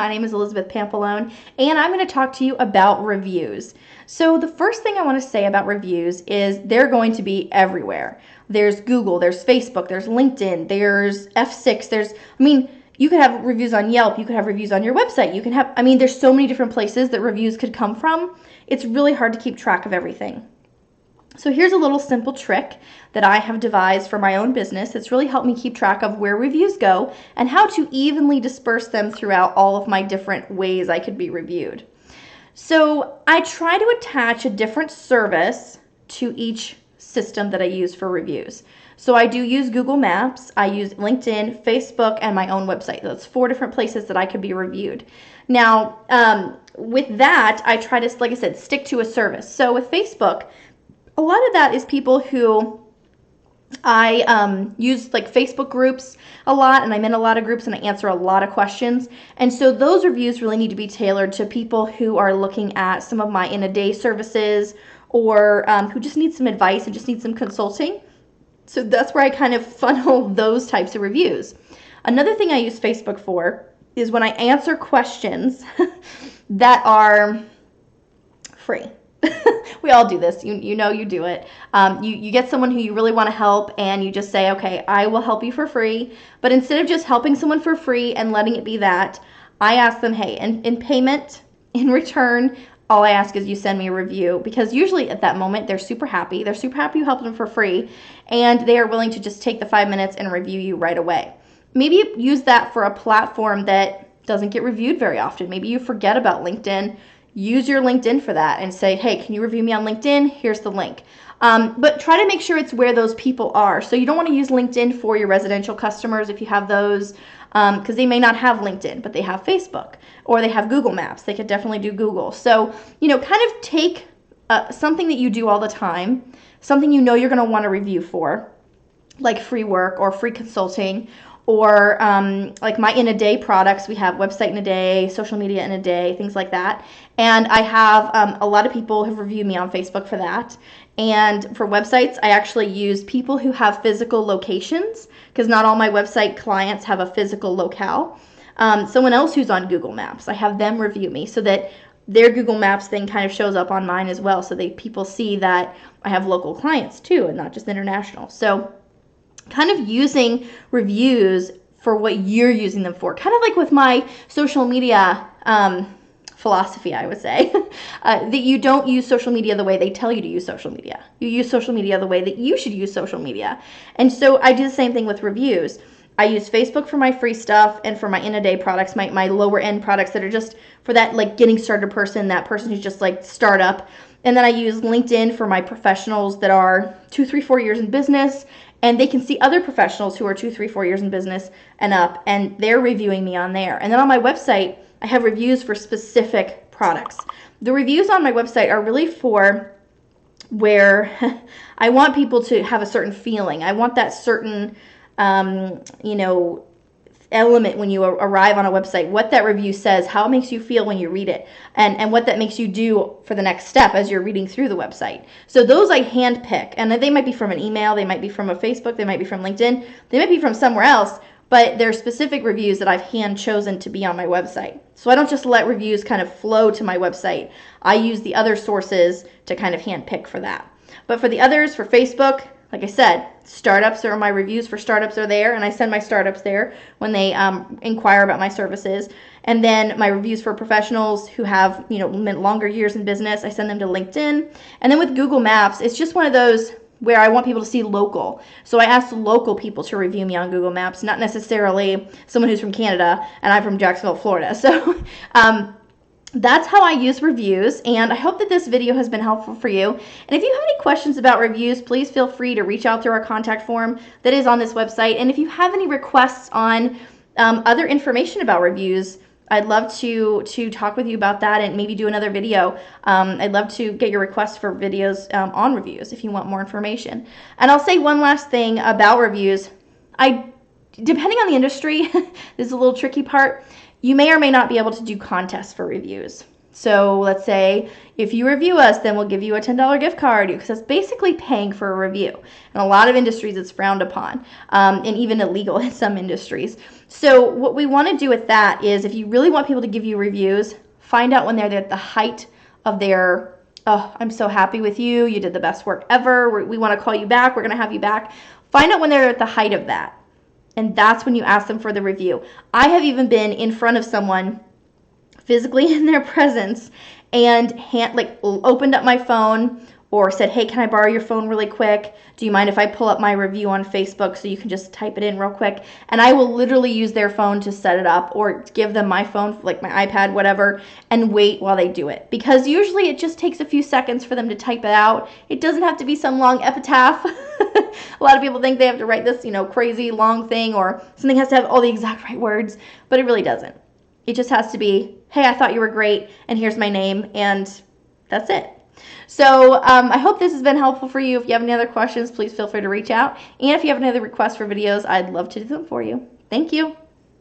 My name is Elizabeth Pampalone, and I'm going to talk to you about reviews. So the first thing I want to say about reviews is they're going to be everywhere. There's Google, there's Facebook, there's LinkedIn, there's F6, you could have reviews on Yelp, you could have reviews on your website, there's so many different places that reviews could come from. It's really hard to keep track of everything. So here's a little simple trick that I have devised for my own business. It's really helped me keep track of where reviews go and how to evenly disperse them throughout all of my different ways I could be reviewed. So I try to attach a different service to each system that I use for reviews. So I do use Google Maps, I use LinkedIn, Facebook, and my own website. That's 4 different places that I could be reviewed. Now, with that, I try to, like I said, stick to a service. So with Facebook, a lot of that is people who I use like Facebook groups a lot, and I'm in a lot of groups and I answer a lot of questions. And so those reviews really need to be tailored to people who are looking at some of my in-a-day services or who just need some advice and just need some consulting. So that's where I kind of funnel those types of reviews. Another thing I use Facebook for is when I answer questions that are free. We all do this. You know you do it. You get someone who you really want to help and you just say, okay, I will help you for free. But instead of just helping someone for free and letting it be that, I ask them, hey, in payment, in return, all I ask is you send me a review, because usually at that moment they're super happy. They're super happy you helped them for free, and they are willing to just take the 5 minutes and review you right away. Maybe use that for a platform that doesn't get reviewed very often. Maybe you forget about LinkedIn. Use your LinkedIn for that and say, hey, can you review me on LinkedIn? Here's the link. But try to make sure it's where those people are. So you don't want to use LinkedIn for your residential customers if you have those, because they may not have LinkedIn, but they have Facebook, or they have Google Maps. They could definitely do Google. So, kind of take something that you do all the time, something you know you're going to want to review for, like free work or free consulting, or like my in-a-day products. We have website in a day, social media in a day, things like that. And I have a lot of people who have reviewed me on Facebook for that. And for websites, I actually use people who have physical locations, because not all my website clients have a physical locale. Someone else who's on Google Maps, I have them review me so that their Google Maps thing kind of shows up on mine as well, so people see that I have local clients too and not just international. So kind of using reviews for what you're using them for. Kind of like with my social media philosophy, I would say, that you don't use social media the way they tell you to use social media. You use social media the way that you should use social media. And so I do the same thing with reviews. I use Facebook for my free stuff and for my in-a-day products, my lower end products that are just for that like getting started person, that person who's just like startup. And then I use LinkedIn for my professionals that are 2, 3, 4 years in business, and they can see other professionals who are 2, 3, 4 years in business and up, and they're reviewing me on there. And then on my website, I have reviews for specific products. The reviews on my website are really for where I want people to have a certain feeling. I want that certain, element when you arrive on a website, what that review says, how it makes you feel when you read it, and what that makes you do for the next step as you're reading through the website. So those I hand pick, and they might be from an email, they might be from a Facebook, they might be from LinkedIn, they might be from somewhere else, but they're specific reviews that I've hand chosen to be on my website. So I don't just let reviews kind of flow to my website. I use the other sources to kind of hand pick for that. But for the others, for Facebook, like I said, startups are my reviews for startups are there, and I send my startups there when they inquire about my services. And then my reviews for professionals who have longer years in business, I send them to LinkedIn. And then with Google Maps, it's just one of those where I want people to see local. So I ask local people to review me on Google Maps, not necessarily someone who's from Canada and I'm from Jacksonville, Florida. So that's how I use reviews, and I hope that this video has been helpful for you. And if you have any questions about reviews, please feel free to reach out through our contact form that is on this website. And if you have any requests on other information about reviews, I'd love to talk with you about that and maybe do another video. I'd love to get your requests for videos on reviews if you want more information. And I'll say one last thing about reviews. Depending on the industry, this is a little tricky part. You may or may not be able to do contests for reviews. So let's say if you review us, then we'll give you a $10 gift card, because that's basically paying for a review. In a lot of industries, it's frowned upon, and even illegal in some industries. So what we want to do with that is, if you really want people to give you reviews, find out when they're at the height of their, oh, I'm so happy with you, you did the best work ever, we want to call you back, we're going to have you back. Find out when they're at the height of that. And that's when you ask them for the review. I have even been in front of someone, physically in their presence, and opened up my phone or said, hey, can I borrow your phone really quick? Do you mind if I pull up my review on Facebook so you can just type it in real quick? And I will literally use their phone to set it up, or give them my phone, like my iPad, whatever, and wait while they do it. Because usually it just takes a few seconds for them to type it out. It doesn't have to be some long epitaph. A lot of people think they have to write this, crazy long thing, or something has to have all the exact right words, but it really doesn't. It just has to be, hey, I thought you were great, and here's my name, and that's it. So I hope this has been helpful for you. If you have any other questions, please feel free to reach out. And if you have any other requests for videos, I'd love to do them for you. Thank you.